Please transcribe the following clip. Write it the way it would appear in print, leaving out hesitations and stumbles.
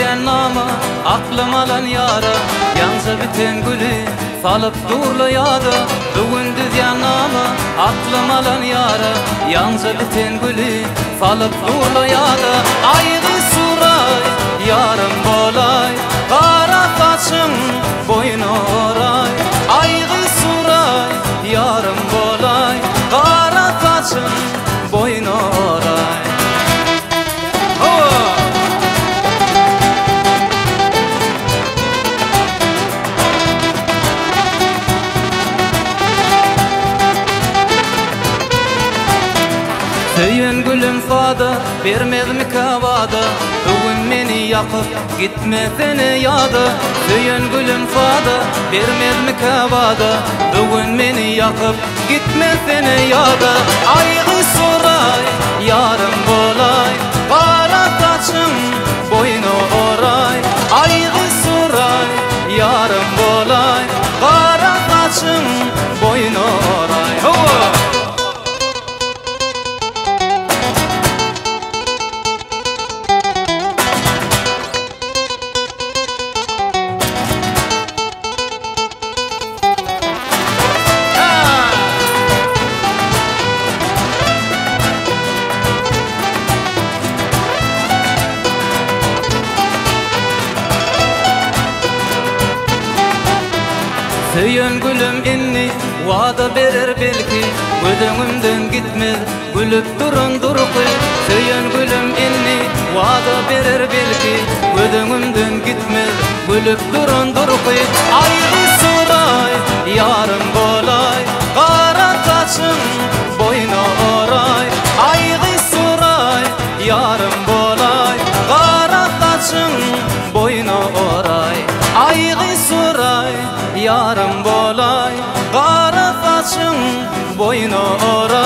diyen nama aklım alan yara yansa biten gülü falıp durla yada bugün diyen nama aklım alan yara yansa biten gülü falıp durla yada ayrı suray yarım bolay kara saçın boyun oray ayrı suray yarım bolay kara saçın boyun oray. Söyün gülüm fada, vermez mi kavada bugün meni yakıp gitmesene yada Söyün gülüm fada, vermez mi kavada bugün meni yakıp gitmesene yada Aygı soray, yarım bolay kara saçın boyun oray Aygı soray, yarım bolay kara saçın boyun oray. Söyün gülüm inni vada verir belki gözümden gitmez gülüp durun durqi Söyün gülüm inni vada verir belki gözümden gitmez gülüp durun durqi Ayrı soray yarım bolay kara saçın boyun oray Ayrı soray yarım bolay kara saçın boyun oray Ayrı soray yarım bolay kara saçın boyun oray